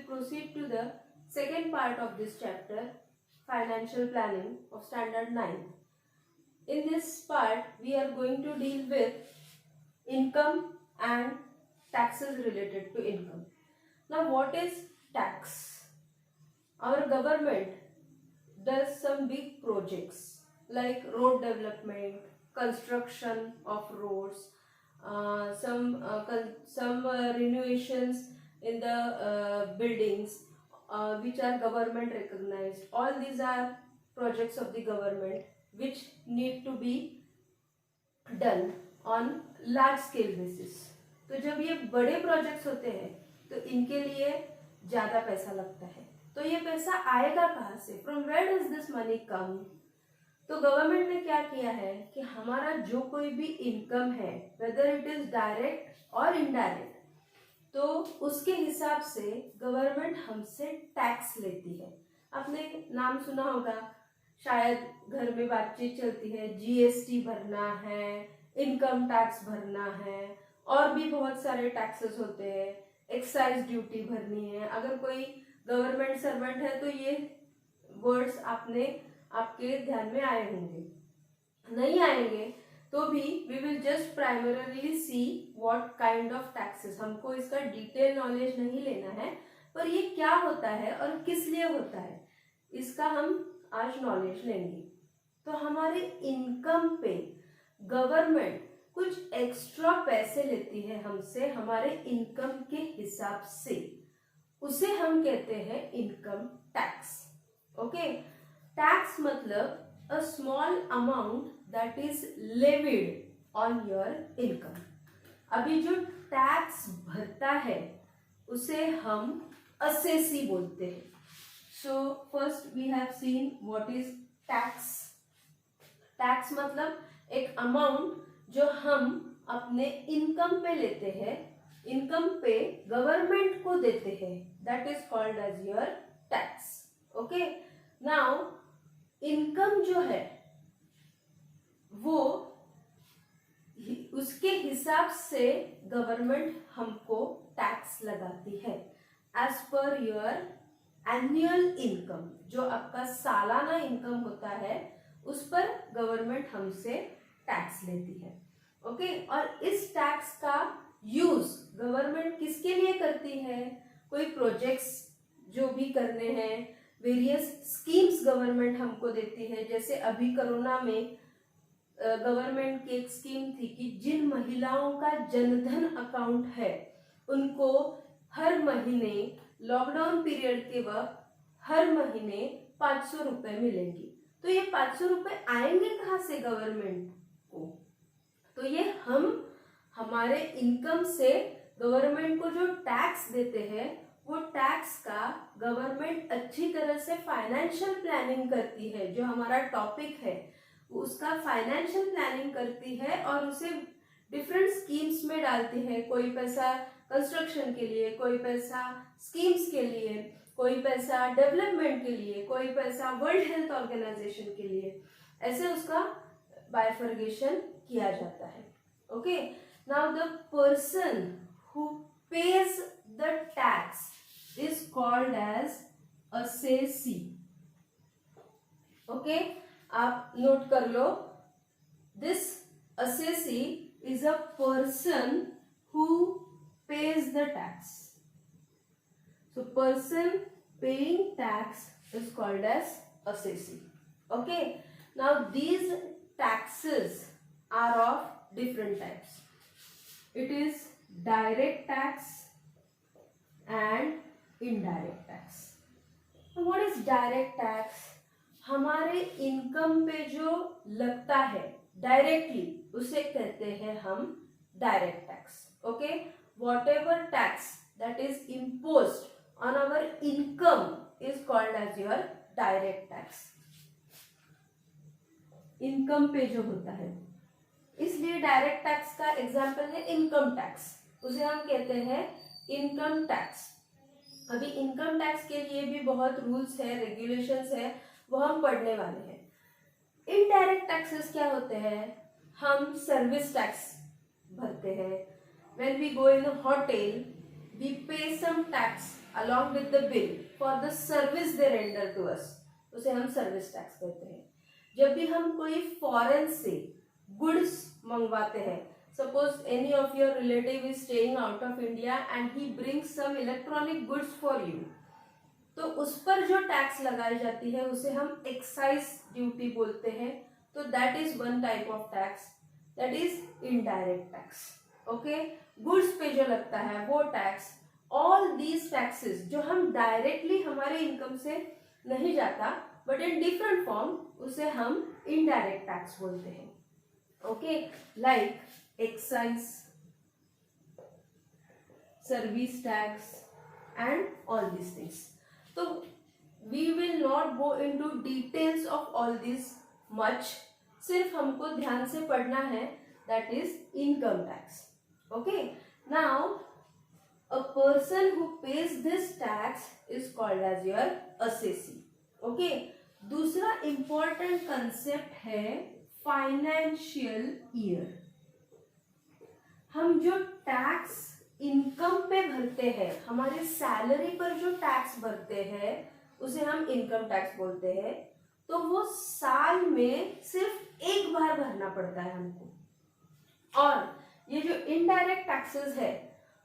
proceed to the second part of this chapter, financial planning of standard 9. In this part, we are going to deal with income and taxes related to income. Now, what is tax? Our government does some big projects like road development, construction of roads, some renovations in the buildings which are government recognized. All these are projects of the government which need to be done on large scale basis. तो जब ये बड़े projects होते हैं तो इनके लिए ज़्यादा पैसा लगता है. तो ये पैसा आएगा कहाँ से? From where does this money come? तो गवर्नमेंट ने क्या किया है कि हमारा जो कोई भी इनकम है, वेदर इट इज डायरेक्ट और इनडायरेक्ट, तो उसके हिसाब से गवर्नमेंट हमसे टैक्स लेती है. आपने नाम सुना होगा, शायद घर में बातचीत चलती है, जीएसटी भरना है, इनकम टैक्स भरना है, और भी बहुत सारे टैक्सेस होते हैं, एक्साइज ड्यूटी भरनी है. अगर कोई गवर्नमेंट सर्वेंट है तो ये वर्ड्स आपके ध्यान में आए होंगे. नहीं आएंगे तो भी we will just primarily see what kind of taxes. हमको इसका डिटेल नॉलेज नहीं लेना है, पर ये क्या होता है और किस लिए होता है इसका हम आज नॉलेज लेंगे. तो हमारे इनकम पे गवर्नमेंट कुछ एक्स्ट्रा पैसे लेती है हमसे, हमारे इनकम के हिसाब से. उसे हम कहते हैं इनकम टैक्स. ओके, टैक्स मतलब a small amount that is levied on your income. अभी जो टैक्स भरता है उसे हम असेसी बोलते हैं. So first we have seen what is tax. Tax मतलब एक अमाउंट जो हम अपने इनकम पे लेते हैं, इनकम पे गवर्नमेंट को देते हैं, that is called as your tax. Okay, now income जो है वो उसके हिसाब से गवर्नमेंट हमको टैक्स लगाती है as per your annual income. जो आपका सालाना इनकम होता है उस पर गवर्नमेंट हमसे टैक्स लेती है. ओके, और इस टैक्स का यूज गवर्नमेंट किसके लिए करती है? कोई प्रोजेक्ट्स जो भी करने हैं, वेरियस स्कीम्स गवर्नमेंट हमको देती है. जैसे अभी कोरोना में गवर्नमेंट की एक स्कीम थी कि जिन महिलाओं का जनधन अकाउंट है उनको हर महीने लॉकडाउन पीरियड के वक्त हर महीने 500 रुपए मिलेंगी. तो ये 500 रुपए आएंगे कहाँ से गवर्नमेंट को? तो ये हम हमारे इनकम से गवर्नमेंट को जो टैक्स देते हैं वो टैक्स का गवर्नमेंट अच्छी तरह से फाइनेंशियल प्लानिंग करती है. जो हमारा टॉपिक है उसका फाइनेंशियल प्लानिंग करती है और उसे डिफरेंट स्कीम्स में डालती है. कोई पैसा कंस्ट्रक्शन के लिए, कोई पैसा स्कीम्स के लिए, कोई पैसा डेवलपमेंट के लिए, कोई पैसा वर्ल्ड हेल्थ ऑर्गेनाइजेशन के लिए. ऐसे उसका बाइफर्गेशन किया जाता है. Okay, now the person who pays the tax is called as assessee. Okay, आप नोट कर लो, this assessee is a person who pays the tax. So person paying tax is called as assessee. Okay, now these taxes are of different types. It is direct tax and indirect tax. So what is direct tax? हमारे income पे जो लगता है directly उसे कहते हैं हम direct tax. Okay, whatever tax that is imposed on our income is called as your direct tax. Income पे जो होता है, इसलिए डायरेक्ट टैक्स का एग्जाम्पल है इनकम टैक्स. उसे हम कहते हैं इनकम टैक्स. अभी इनकम टैक्स के लिए भी बहुत रूल्स है, रेगुलेशंस है, वो हम पढ़ने वाले हैं. इनडायरेक्ट टैक्सेस क्या होते हैं? हम सर्विस टैक्स भरते हैं. When we go in a hotel, we pay some tax along with the bill for the service they render to us, उसे हम सर्विस टैक्स कहते हैं. जब भी हम कोई फॉरेन से गुड्स मंगवाते हैं, suppose any of your relative is staying out of India and he brings some electronic goods for you, तो उस पर जो टैक्स लगाई जाती है उसे हम एक्साइज ड्यूटी बोलते हैं. तो that is one type of tax, that is indirect tax. Okay, goods पे जो लगता है वो टैक्स. ऑल दीज टैक्सेस जो हम डायरेक्टली हमारे इनकम से नहीं जाता बट इन डिफरेंट फॉर्म, उसे हम इनडायरेक्ट टैक्स बोलते हैं. Okay, like excise, service tax and all these things. तो we will not go into details of all this much. सिर्फ हमको ध्यान से पढ़ना है, that is income tax. Okay, now a person who pays this tax is called as your assessee. Okay, दूसरा important concept है financial year. हम जो टैक्स इनकम पे भरते हैं, हमारे सैलरी पर जो टैक्स भरते हैं उसे हम इनकम टैक्स बोलते हैं. तो वो साल में सिर्फ एक बार भरना पड़ता है हमको. और ये जो इनडायरेक्ट टैक्सेस है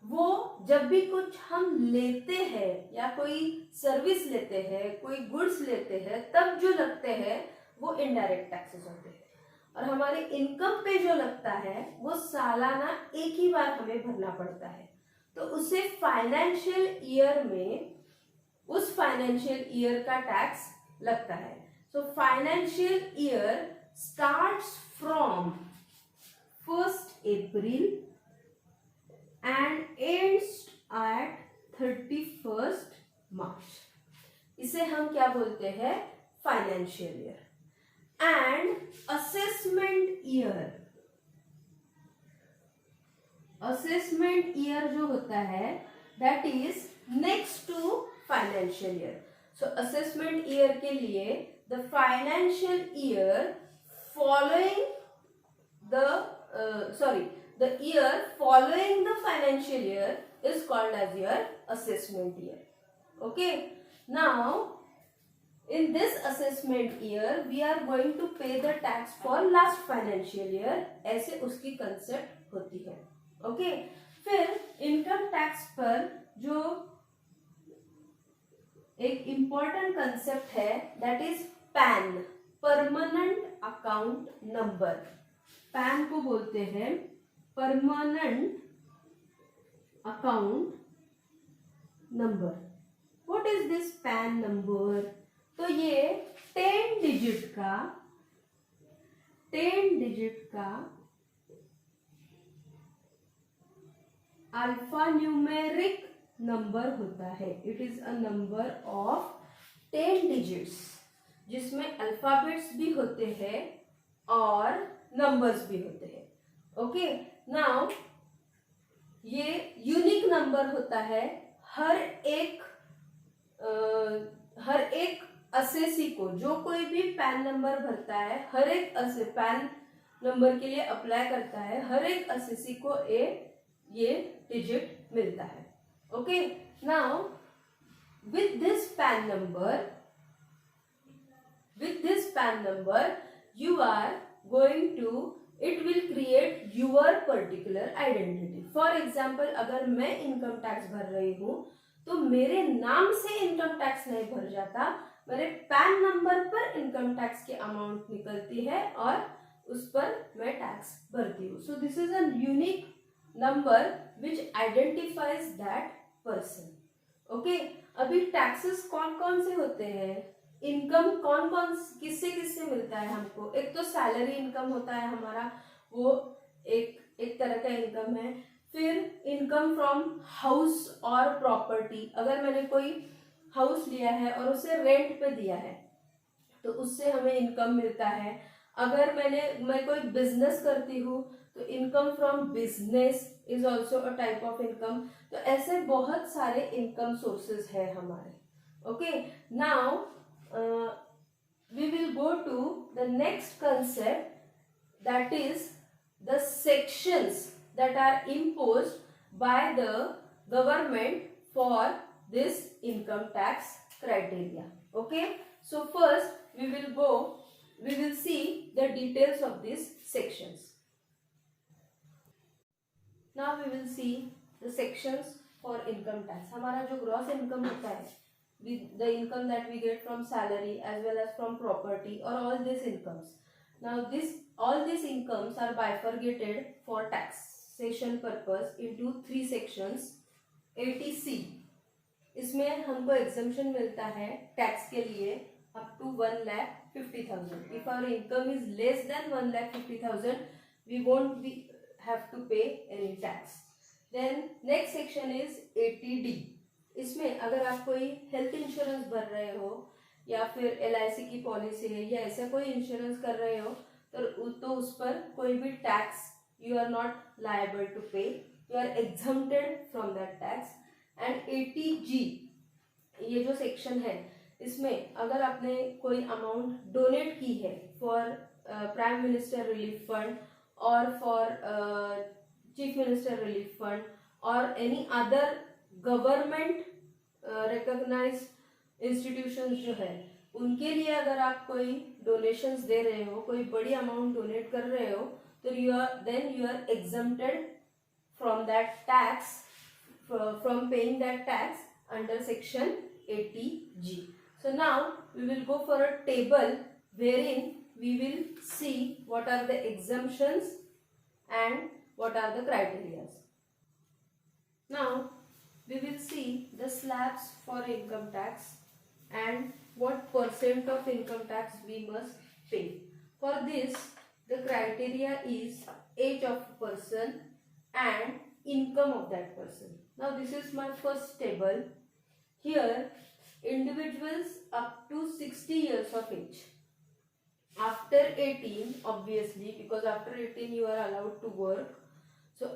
वो जब भी कुछ हम लेते हैं या कोई सर्विस लेते हैं, कोई गुड्स लेते हैं, तब जो लगते हैं वो इनडायरेक्ट टैक्सेस होते हैं. और हमारे इनकम पे जो लगता है वो सालाना एक ही बार हमें भरना पड़ता है. तो उसे फाइनेंशियल ईयर में उस फाइनेंशियल ईयर का टैक्स लगता है. So financial year starts from 1st April and ends at 31st March. इसे हम क्या बोलते हैं? Financial year. And assessment year, assessment year जो होता है that is next to financial year. So assessment year के लिए the financial year following the year following the financial year is called as your assessment year. Okay, now in this assessment year we are going to pay the tax for last financial year. ऐसे उसकी concept होती है. Okay, फिर income tax पर जो एक important concept है that is PAN, permanent account number. PAN को बोलते हैं permanent account number. What is this pan number? तो ये 10 डिजिट का अल्फा न्यूमेरिक नंबर होता है. It is a number of 10 digits जिसमें अल्फाबेट्स भी होते हैं और नंबर्स भी होते हैं. ओके, नाउ ये यूनिक नंबर होता है. हर एक असेसी को, जो कोई भी पैन नंबर भरता है, हर एक पैन नंबर के लिए अप्लाई करता है, हर एक असेसी को ये डिजिट मिलता है. Okay, now with this pan number you are going to, it will create your particular identity. For example, अगर मैं इनकम टैक्स भर रही हूँ तो मेरे नाम से इनकम टैक्स नहीं भर जाता, मेरे पैन नंबर पर इनकम टैक्स की अमाउंट निकलती है और उस पर मैं टैक्स भरती हूँ. सो this is a unique number which identifies that person. Okay, अभी टैक्सेस कौन कौन से होते हैं? इनकम कौन कौन किससे मिलता है हमको? एक तो सैलरी इनकम होता है हमारा, वो एक तरह का इनकम है. फिर इनकम फ्रॉम हाउस और प्रॉपर्टी. अगर मैंने कोई हाउस लिया है और उसे रेंट पे दिया है तो उससे हमें इनकम मिलता है. अगर मैं कोई बिजनेस करती हूँ तो income from business is also a type of income. तो ऐसे बहुत सारे इनकम सोर्सेज है हमारे. Okay, now we will go to the next concept, that is the sections that are imposed by the government for this income tax criteria. Okay, so first we will see the details of these sections. Now we will see the sections for income tax. हमारा जो gross income होता है, the income that we get from salary as well as from property or all these incomes. Now all these incomes are bifurcated for taxation purpose into 3 sections. 80C, इसमें हमको exemption मिलता है tax के लिए up to 1,50,000. If our income is less than 1,50,000, we won't have to pay any tax. Then next section is 80D. इसमें अगर आप कोई हेल्थ इंश्योरेंस भर रहे हो या फिर LIC की पॉलिसी है या ऐसा कोई इंश्योरेंस कर रहे हो तो उस पर कोई भी tax you are not liable to pay, you are exempted from that tax. And 80G ये जो सेक्शन है, इसमें अगर आपने कोई अमाउंट डोनेट की है for prime minister relief fund और for chief minister relief fund और any other government recognised institutions जो है उनके लिए अगर आप कोई डोनेशंस दे रहे हो, कोई बड़ी अमाउंट डोनेट कर रहे हो, तो you are exempted from that tax, from paying that tax under section 80G. So now we will go for a table wherein we will see what are the exemptions and what are the criteria. Now we will see the slabs for income tax and what percent of income tax we must pay. For this, the criteria is age of person and income of that person. Now this is my first table. Here individuals up to 60 years of age, after 18 obviously, because after 18 you are allowed to work, so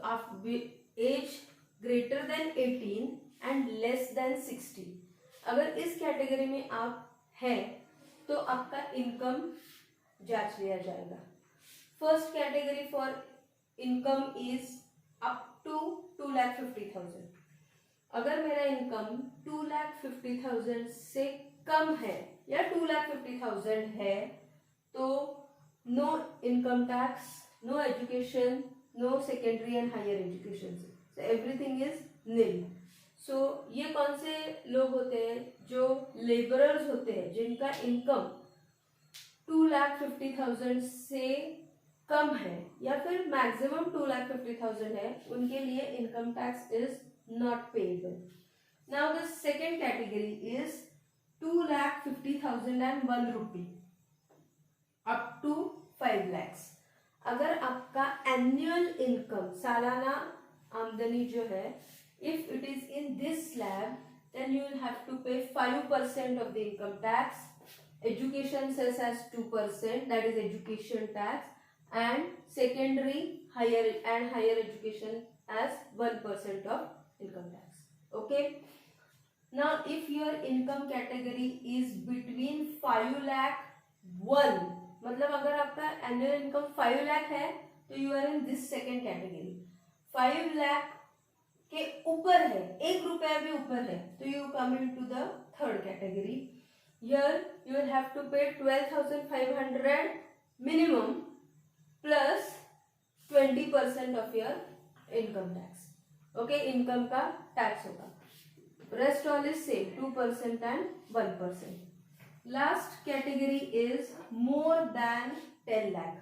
age greater than 18 and less than 60. अगर इस category में आप हैं तो आपका income जांच लिया जाएगा. First category for income is up to 2,50,000. अगर मेरा इनकम 2,50,000 से कम है या 2,50,000 है तो no income tax, no education, no secondary and higher education, so everything is nil. So ये कौन से लोग होते हैं? जो लेबरर्स होते हैं जिनका इनकम 2,50,000 से कम है या फिर मैक्सिमम 2,50,000 है, उनके लिए income tax is not payable. Now the second category is 2,50,001 rupee up to 5 lakhs. अगर आपका एनुअल इनकम, सालाना आमदनी जो है, if it is in this slab, then you will have to pay 5% of the income tax. Education cess as 2%, that is education tax, and secondary higher education as 1% of income tax. Okay, now if your income category is between 5 lakh 1, मतलब अगर आपका annual income 5 lakh है तो you are in this second category. 5 lakh के ऊपर है, 1 रुपया भी ऊपर है, तो you come into the third category. Here you will have to pay 12,500 minimum plus 20% of your income tax. Okay, income का टैक्स होगा. Rest all is same, 2% and 1%. Last category is more than 10 lakh.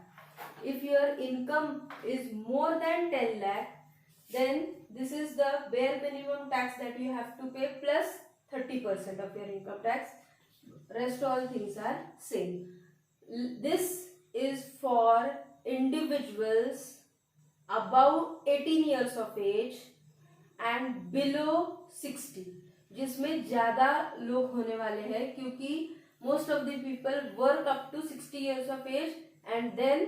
If your income is more than 10 lakh, then this is the bare minimum tax that you have to pay plus 30% of your income tax. Rest all things are same. This is for individuals above 18 years of age and below 60, जिसमें ज़्यादा लोग होने वाले हैं क्योंकि most of the people work up to 60 years of age and then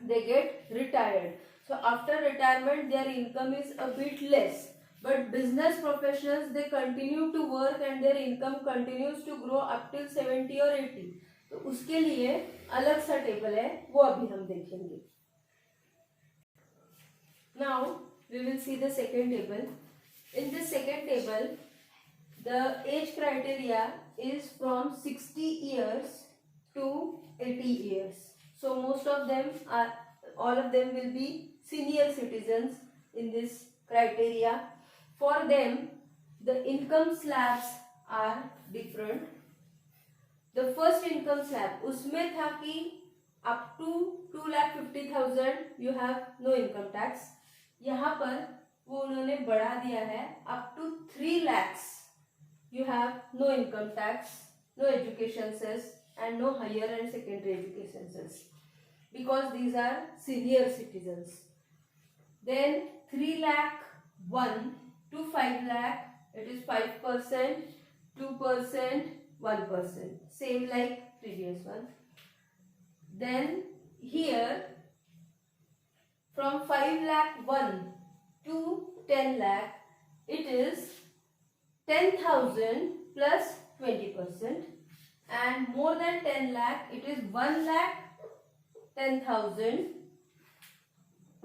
they get retired. So after retirement their income is a bit less, but business professionals they continue to work and their income continues to grow up till 70 or 80. तो उसके लिए अलग सा table है, वो अभी हम देखेंगे. Now we will see the second table. In this second table the age criteria is from 60 years to 80 years. So most of them are, all of them will be senior citizens in this criteria. For them, the income slabs are different. The first income slab, उसमें था कि up to 2,50,000 you have no income tax. यहाँ पर वो उन्होंने बढ़ा दिया है up to 3 lakhs you have no income tax, no education cess and no higher and secondary education cess, because these are senior citizens. Then 3 lakh 1 to 5 lakh, it is 5%, 2%, 1%, same like previous one. Then here from 5 lakh 1 to 10 lakh, it is 10,000 plus 20%, and more than 10 lakh it is 1 lakh 10,000,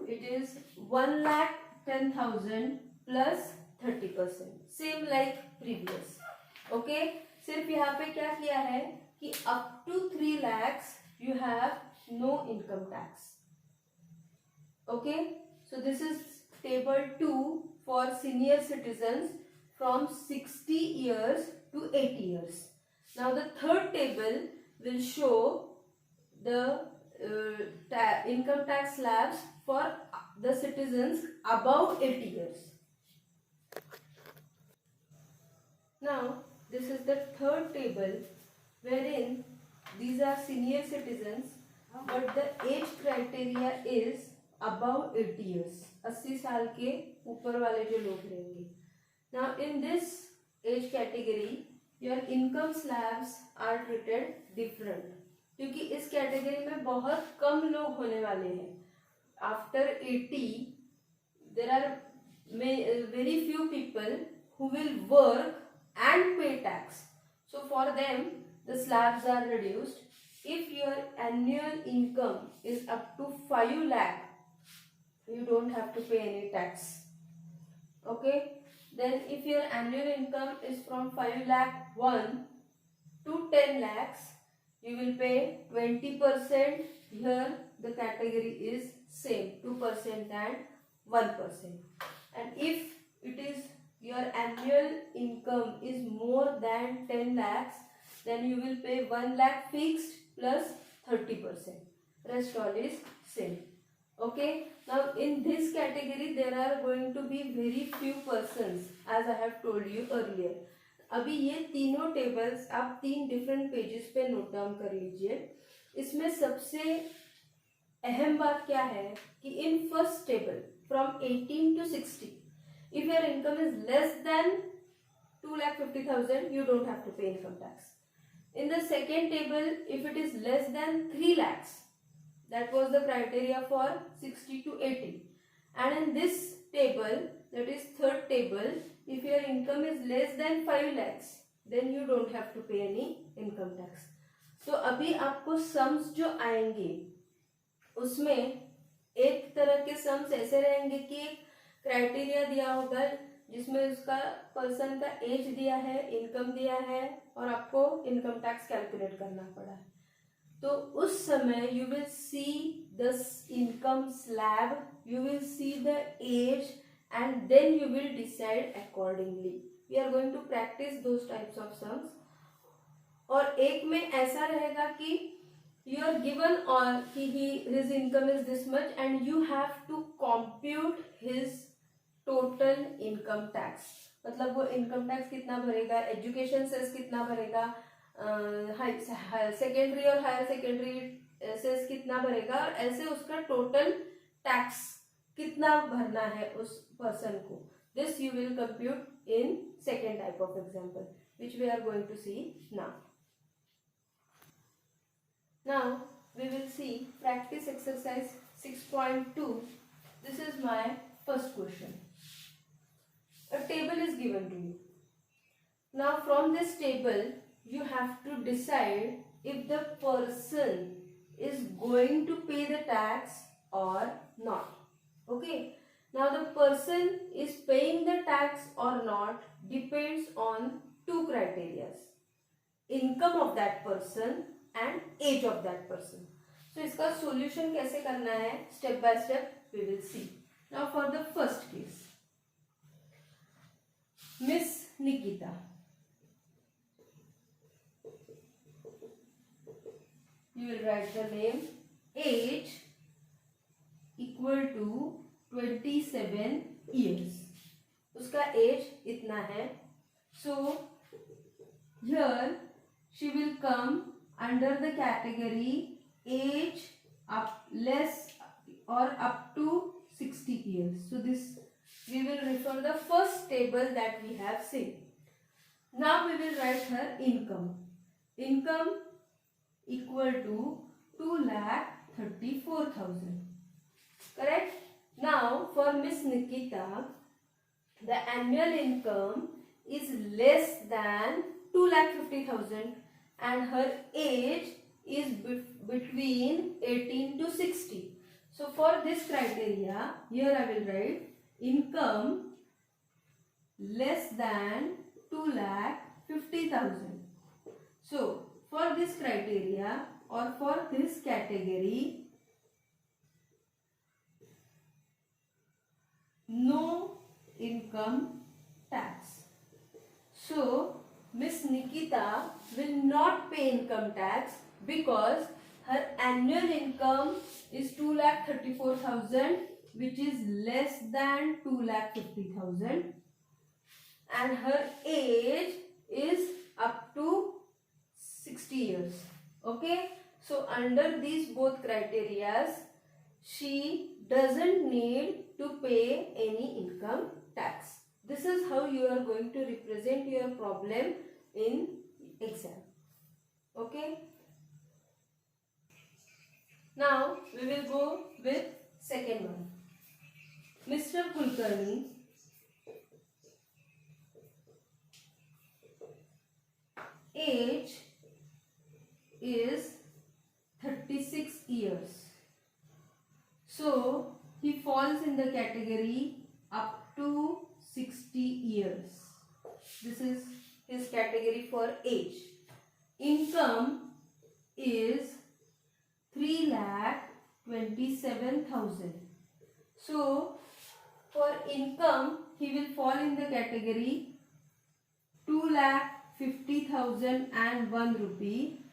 it is 1 lakh 10,000 plus 30%, same like previous. Okay, सिर्फ यहाँ पे क्या किया है कि up to 3 lakhs you have no income tax. Okay, so this is table 2 for senior citizens from 60 years to 80 years. Now the third table will show the income tax slabs for the citizens above 80 years. Now this is the third table wherein these are senior citizens but the age criteria is above 80 years. 80 साल के ऊपर वाले जो लोग रहेंगे. Now in this age category your income slabs are treated different, क्योंकि इस category में बहुत कम लोग होने वाले हैं. After 80 there are very few people who will work and pay tax. So for them the slabs are reduced. If your annual income is up to 5 lakh, you don't have to pay any tax. Okay. Then if your annual income is from 5 lakh 1 to 10 lakhs, you will pay 20%. Here the category is same, 2% and 1%. And if it is your annual income is more than 10 lakhs, then you will pay 1 lakh fixed plus 30%. Rest all is same. Okay. Now in this category there are going to be very few persons, as I have told you earlier. अभी ये तीनों tables आप 3 different pages पे note down कर लीजिए. इसमें सबसे अहम बात क्या है कि in first table from 18 to 60, if your income is less than 2,50,000 you don't have to pay income tax. In the second table, if it is less than 3 lakhs, that was the criteria for 60 to 80. And in this table, that is third table, if your income is less than 5 lakhs, then you don't have to pay any income tax. So अभी आपको sums जो आएंगे उसमें एक तरह के sums ऐसे रहेंगे कि एक क्राइटेरिया दिया होगा जिसमें उसका पर्सन का एज दिया है, इनकम दिया है और आपको इनकम टैक्स कैलकुलेट करना पड़ा है. तो उस समय you will see the income slab, you will see the age and then you will decide accordingly. We are going to practice those types of sums. और एक में ऐसा रहेगा कि you are given or his income is this much and you have to compute his total income tax. मतलब वो income tax कितना भरेगा, एजुकेशन सेस कितना भरेगा, सेकेंडरी और हायर सेकेंडरी सेस कितना भरेगा और ऐसे उसका टोटल टैक्स कितना भरना है उस पर्सन को. This you will compute in second type of example which we are going to see now. Now we will see practice exercise 6.2. This is my first question. A table is given to you. Now from this table you have to decide if the person is going to pay the tax or not. Okay. Now the person is paying the tax or not depends on two criteria: income of that person and age of that person. So इसका solution कैसे करना है, step by step we will see. Now for the first case, Miss Nikita. You will write the name. Age equal to 27 years. उसका age इतना है. So here she will come under the category age up less or up to 60 years. So this we will refer the first table that we have seen. Now we will write her income. Income equal to 2,34,000. Correct? Now for Miss Nikita, the annual income is less than 2,50,000 and her age is between 18 to 60. So for this criteria, here I will write income less than 2,50,000. So for this criteria or for this category, no income tax. So Miss Nikita will not pay income tax because her annual income is 2,34,000, which is less than 2,50,000, and her age is up to 60 years. Okay, so under these both criteria, she doesn't need to pay any income tax. This is how you are going to represent your problem in exam. Okay. Now we will go with second one. Mr. Kulkarni, age is 36 years. So he falls in the category up to 60 years. This is his category for age. Income is 3,27,000. So for income he will fall in the category 2,50,001 rupee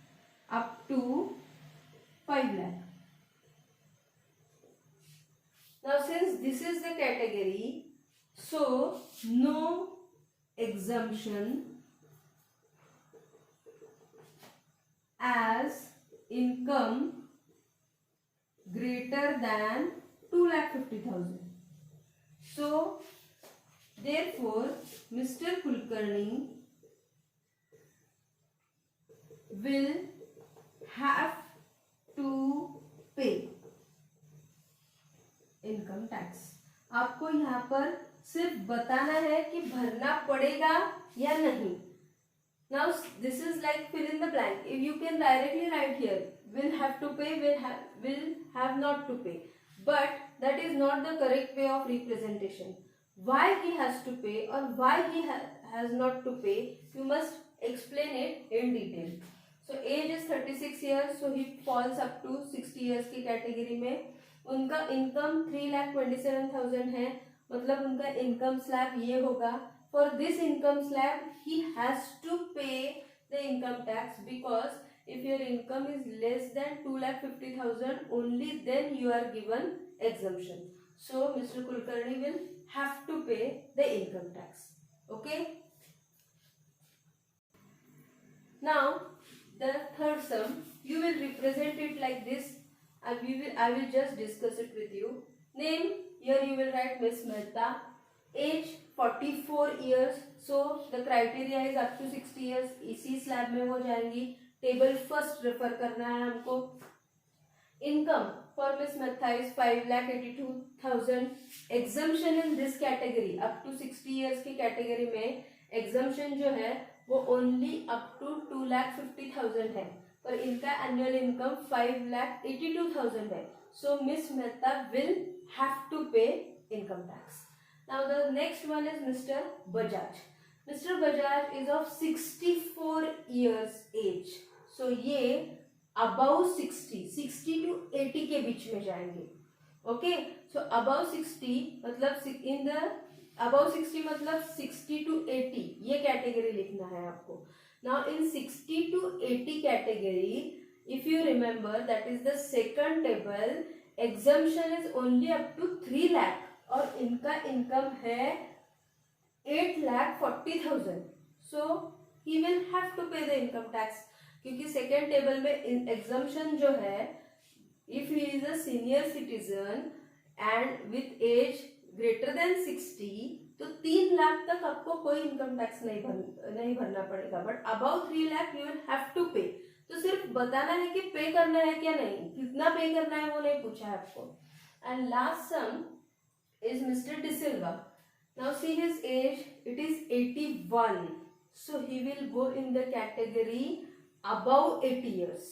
up to 5 lakh. Now since this is the category, so no exemption as income greater than 2,50,000. So therefore Mr. Kulkarni will have to pay income tax. आपको यहाँ पर सिर्फ बताना है कि भरना पड़ेगा या नहीं. Now this is like fill in the blank. If you can directly write here, will have to pay, will have not to pay. But that is not the correct way of representation. Why he has to pay or why he has not to pay, you must explain it in detail. So age is 36 years, so he falls up to 60 years की category में. उनका income 3,27,000 है, मतलब उनका income slab ये होगा. For this income slab, he has to pay the income tax because if your income is less than 2,50,000, only then you are given exemption. So Mr. Kulkarni will have to pay the income tax. Okay. Now the third sum, you will represent it like this. I will just discuss it with you. Name, here you will write Miss Mehta. Age 44 years. So the criteria is up to 60 years. इसी slab में हो जाएंगी. Table first refer करना है हमको. Income for Miss Mehta is 5,82,000. Exemption in this category up to 60 years की category में exemption जो है वो only up to 2,50,000 है, पर इनका एनुअल इनकम 5,82,000 है. So Miss Mehta will have to pay income tax. Now the next one is Mr. Bajaj. Mr Bajaj is of 64 years age, so ये अबाउ 60 to 80 के बीच में जाएंगे. ओके, सो अबाउ 60 मतलब in the above 60 मतलब 60 to 80 ये category लिखना है आपको. Now in 60 to 80 category, if you remember, that is the second table. Exemption is only up to 3 lakh और इनका इनकम है 8,40,000. So he will have to pay the income tax, क्योंकि second table में exemption जो है, if he is a senior citizen and with age greater than 60, तो 3 लाख तक आपको कोई इनकम टैक्स नहीं भरना पड़ेगा. But above 3 lakh you will have to pay. तो सिर्फ बताना है कि पे करना है क्या नहीं, कितना पे करना है वो नहीं पूछा है आपको. And last sum is mister D'Silva. Now see his age, it is 81, so he will go in the category above 80 years.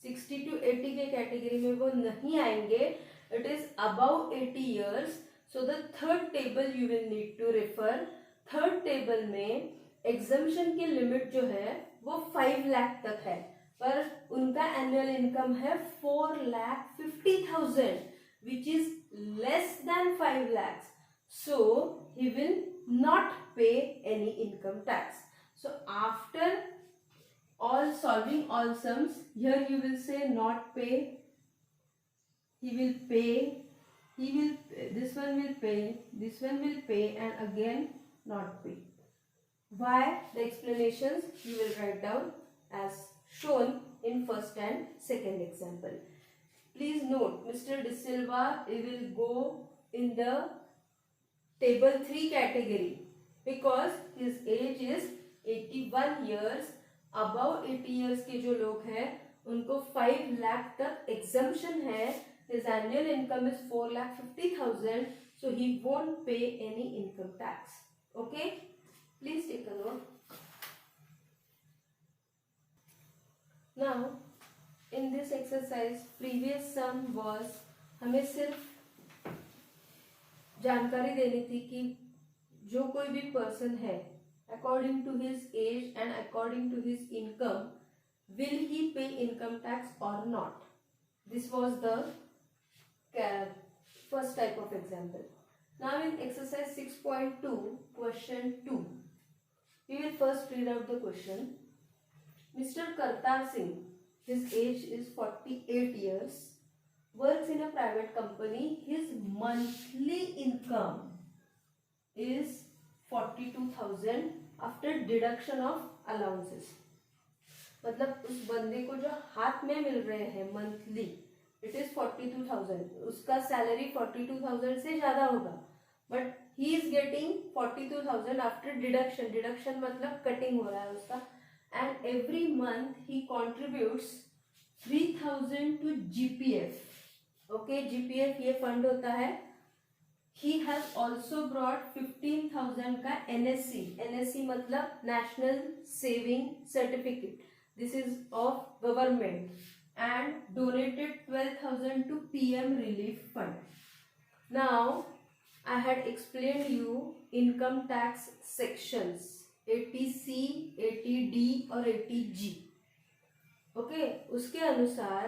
60 to 80 के कैटेगरी में वो नहीं आएंगे. It is above 80 years. so the third table you will need to refer. Third table में exemption की limit जो है वो 5 लाख तक है, पर उनका एनुअल इनकम है 4,50,000 which is less than 5 lakhs. So he will not pay any income tax. So after all solving all sums, here you will say not pay, he will pay, he will, this one will pay, this one will pay, and again not pay. Why? The explanations you will write down as shown in first and second example. Please note, Mr. De Silva will go in the table 3 category because his age is 81 years. above 80 years के जो लोग हैं उनको 5 लाख तक exemption है. his annual income is 4,50,000, so he won't pay any income tax. Okay, please take a note. Now in this exercise, previous sum was, हमें सिर्फ जानकारी देनी थी कि जो कोई भी पर्सन है, according to his age and according to his income, will he pay income tax और not. This was the first type of example. Now in exercise 6.2 question 2, we will first read out the question. Mister Kartar Singh, his age is 48 years, works in a private company. His monthly income is 42,000 after deduction of allowances. मतलब उस बंदे को जो हाथ में मिल रहे हैं monthly, it is 42,000. उसका सैलरी 42,000 से ज्यादा होगा, but he is getting 42,000 after deduction. Deduction मतलब कटिंग हो रहा है उसका. And every month he contributes 3,000 to GPF. Okay, GPF ये फंड होता है. ही हैज ऑल्सो ब्रॉट 15,000 का एनएससी. एनएससी मतलब national saving certificate. This is of government. And donated 12,000 to PM relief fund. Now I had explained you income tax sections 80C, 80D और 80G. Okay, उसके अनुसार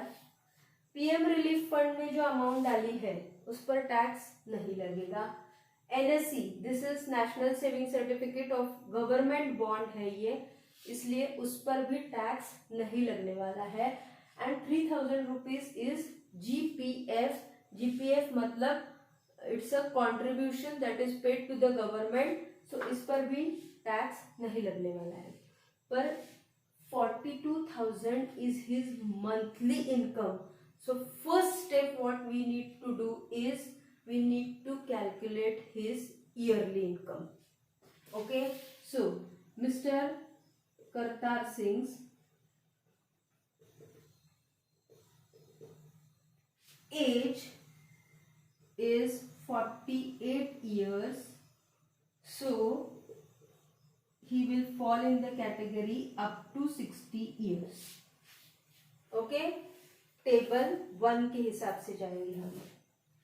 PM relief fund में जो amount डाली है उस पर टैक्स नहीं लगेगा. NSC, this is national saving certificate of government bond है ये, इसलिए उस पर भी टैक्स नहीं लगने वाला है. And 3,000 rupees is GPF. GPF मतलब it's a contribution that is paid to the government, so इस पर भी टैक्स नहीं लगने वाला है. पर 42,000 is his monthly income. So first step what we need to do is we need to calculate his yearly income. Okay, so Mr. Kartar Singh's age is 48 years, so he will fall in the category up to 60 years. Okay, table 1 के हिसाब से जाएंगे हम.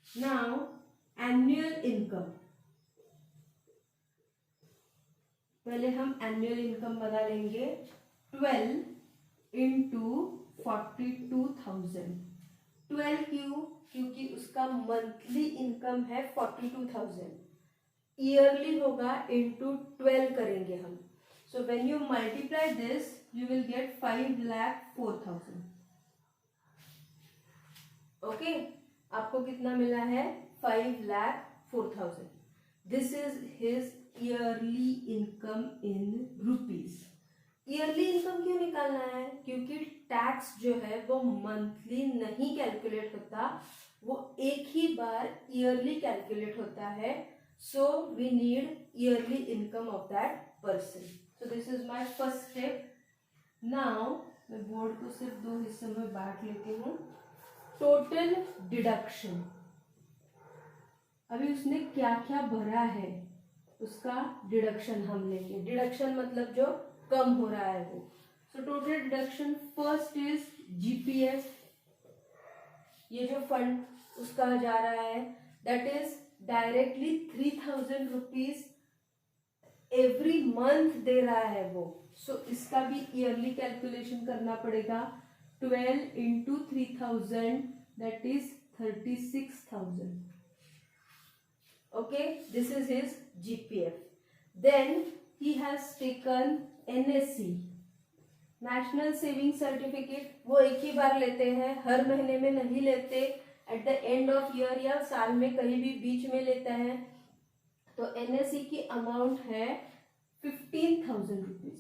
Now annual income. पहले हम annual income बना लेंगे 12 into 42,000। 12 क्यों? क्योंकि उसका मंथली इनकम है 42,000, ईयरली होगा इंटू 12 करेंगे हम। So when you multiply this you will get 5,04,000। Okay, आपको कितना मिला है? 5,04,000। This is his yearly income in rupees. Yearly income क्यों निकालना है? क्योंकि टैक्स जो है वो मंथली नहीं कैलकुलेट होता, वो एक ही बार ईयरली कैलकुलेट होता है। So we need yearly income of that person. So this is my first step. Now मैं बोर्ड को सिर्फ दो हिस्सों में बांट लेती हूँ। टोटल डिडक्शन, अभी उसने क्या क्या भरा है उसका डिडक्शन हम लेंगे। डिडक्शन मतलब जो कम हो रहा है वो। So total deduction first is GPF, ये जो फंड उसका जा रहा है that is directly 3,000 rupees every month दे रहा है वो। सो इसका भी ईयरली कैलकुलेशन करना पड़ेगा। 12 into 3,000 that is 36,000। Okay, this is his GPF. Then he has taken NSC, National Saving Certificate. वो एक ही बार लेते हैं, हर महीने में नहीं लेते, at the end of year या साल में कहीं भी बीच में लेता है। तो NSC की अमाउंट है 15,000 rupees.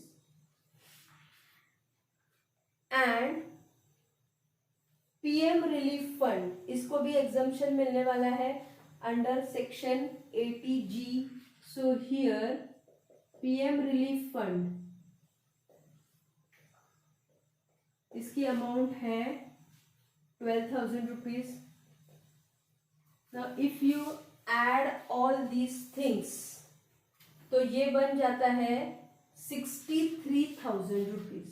And PM relief fund, इसको भी एग्जम्पशन मिलने वाला है under section 80G. So here PM relief fund, इसकी अमाउंट है 12,000 rupees. Now if you add all these things तो ये बन जाता है 63,000 रुपीज।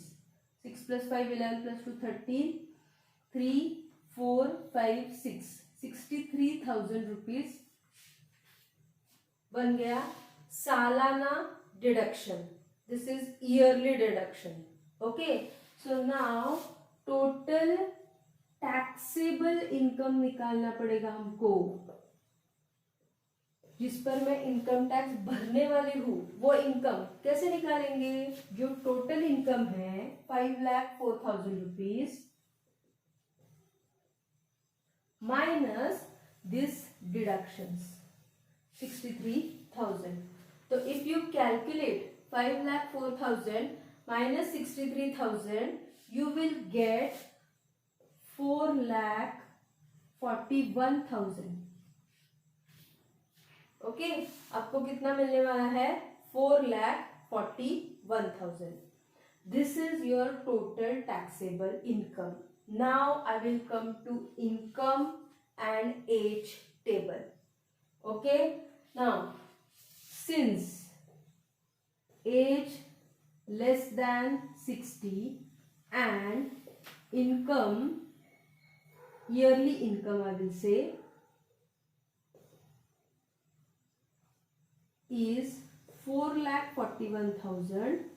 6 + 5 11 + 2 13, 3 4 5 6, 63,000 रुपीज बन गया सालाना deduction. This is yearly deduction. Okay, so now total taxable income निकालना पड़ेगा हमको, जिस पर मैं इनकम टैक्स भरने वाली हूं। वो इनकम कैसे निकालेंगे? जो टोटल इनकम है 5,04,000 rupees minus this deductions 63,000. So if you calculate 5,04,000 minus 63,000 you will get 4,41,000. Okay, आपको कितना मिलने वाला है? 4,41,000. This is your total taxable income. Now I will come to income and age table. Okay, now since age less than 60 and income, yearly income I will say, is 4,41,000.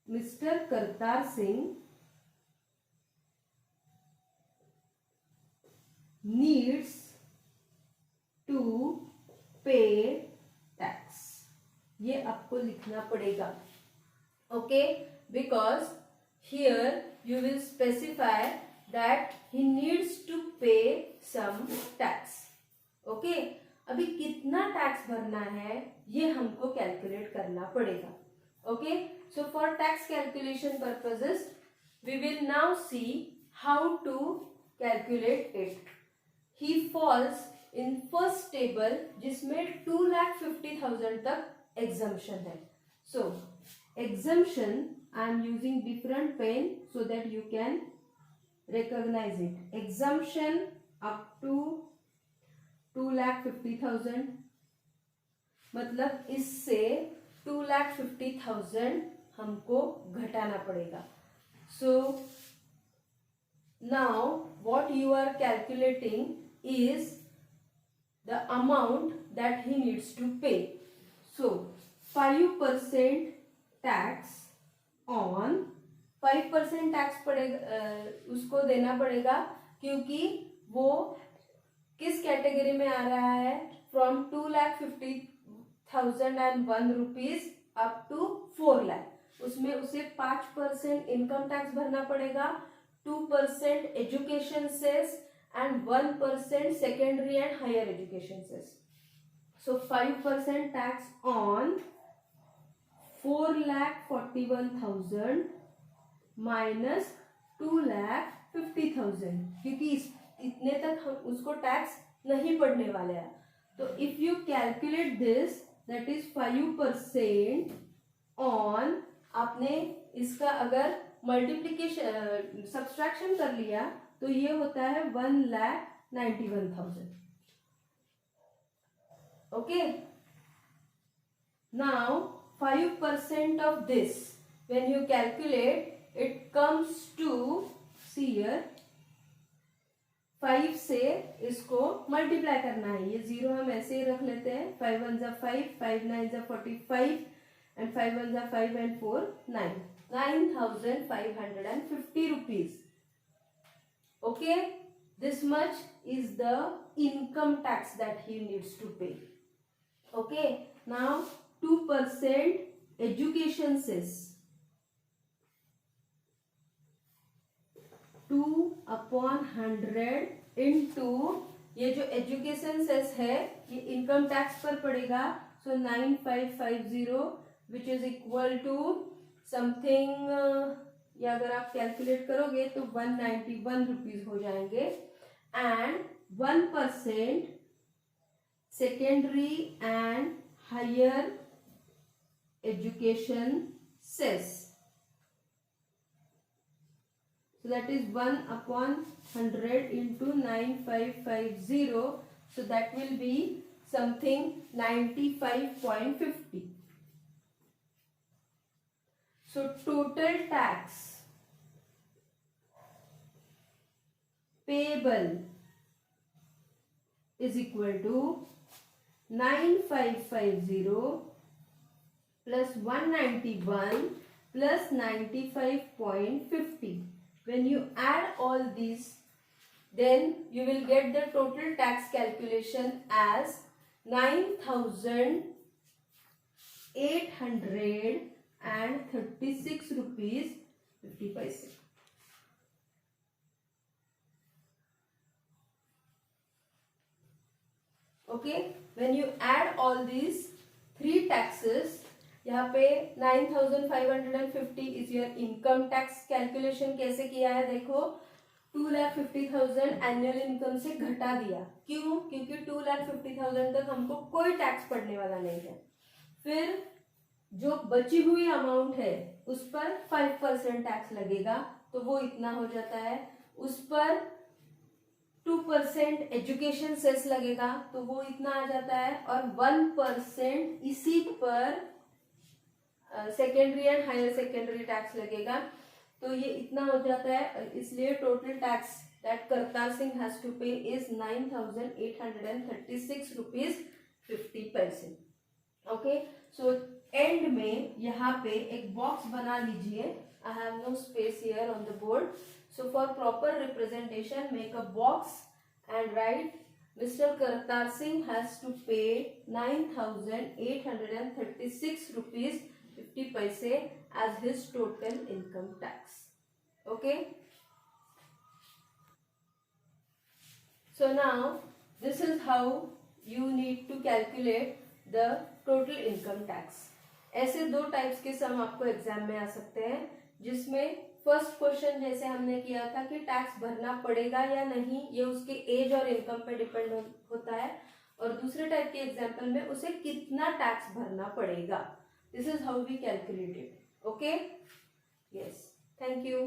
Mr. Kartar Singh needs to pay tax. ये आपको लिखना पड़ेगा. Okay, because here you will specify that he needs to pay some tax. Okay, अभी कितना tax भरना है ये हमको कैलकुलेट करना पड़ेगा. Okay, so for tax calculation purposes we will now see how to calculate it. He falls in first table जिसमें 2,50,000 तक exemption है. So exemption I am using different pen so that you can recognize it. Exemption up to 2,50,000, मतलब इससे 2,50,000 हमको घटाना पड़ेगा. So now what you are calculating is the amount that he needs to pay. So 5% tax on, 5% tax पड़ेगा, उसको देना पड़ेगा क्योंकि वो किस कैटेगरी में आ रहा है, from 2,50,001 rupees up to 4 lakh, उसमें उसे 5% इनकम टैक्स भरना पड़ेगा, 2% education cess and 1% secondary and higher education cess. So 5% tax on 4,41,000 minus 2,50,000, क्योंकि इतने तक हम उसको टैक्स नहीं पड़ने वाले हैं. तो if you calculate this, that is 5% on, आपने इसका अगर मल्टीप्लीकेशन सब्सट्रैक्शन कर लिया तो ये होता है 1,91,000. Okay, now 5% of this when you calculate it comes to, see here, 5 से इसको मल्टीप्लाई करना है, ये 0 हम ऐसे ही रख लेते हैं, 5 1 जा 5, 5 9 जा 45 and 5 1 जा 5 and 4 9, 9,550 rupees. Okay, this much is the income tax that he needs to pay. Okay, now 2% education cess, 2/100 into ये जो एजुकेशन सेस है ये इनकम टैक्स पर पड़ेगा, so 9,550 which is equal to something, या अगर आप कैलकुलेट करोगे तो 191 रुपीज हो जाएंगे. And 1% secondary and higher education cess, so that is 1/100 into 9,550, so that will be something 95.50. So total tax payable is equal to 9,550 plus 191 plus 95.50. When you add all these, then you will get the total tax calculation as 9,836 rupees 50 paise. Okay, when you add all these three taxes, यहाँ पे 9,550 is your income tax. Calculation कैसे किया है देखो, 2,50,000 annual income से घटा दिया. क्यों? क्योंकि 2,50,000 तक हमको कोई टैक्स पड़ने वाला नहीं है. फिर जो बची हुई अमाउंट है उस पर 5% टैक्स लगेगा, तो वो इतना हो जाता है. उस पर 2% एजुकेशन सेस लगेगा, तो वो इतना आ जाता है. और 1% इसी पर secondary and higher secondary tax लगेगा, तो ये इतना हो जाता है. इसलिए total tax that Kartar Singh has to pay is 9,836 rupees 50 पैसे. ओके, सो एंड में यहाँ पे एक बॉक्स बना लीजिए. I have no space here on the board, so for proper representation make a box and write Mr. Kartar Singh has to pay 9,836 rupees 50 paise as his total income tax. Okay, so now this is how you need to calculate the total income tax. ऐसे दो types के सम आपको exam में आ सकते हैं, जिसमें first question जैसे हमने किया था कि टैक्स भरना पड़ेगा या नहीं, ये उसके एज और इनकम पे डिपेंड होता है. और दूसरे टाइप के एग्जाम्पल में उसे कितना टैक्स भरना पड़ेगा. This is how we calculate it. Okay? Yes. Thank you.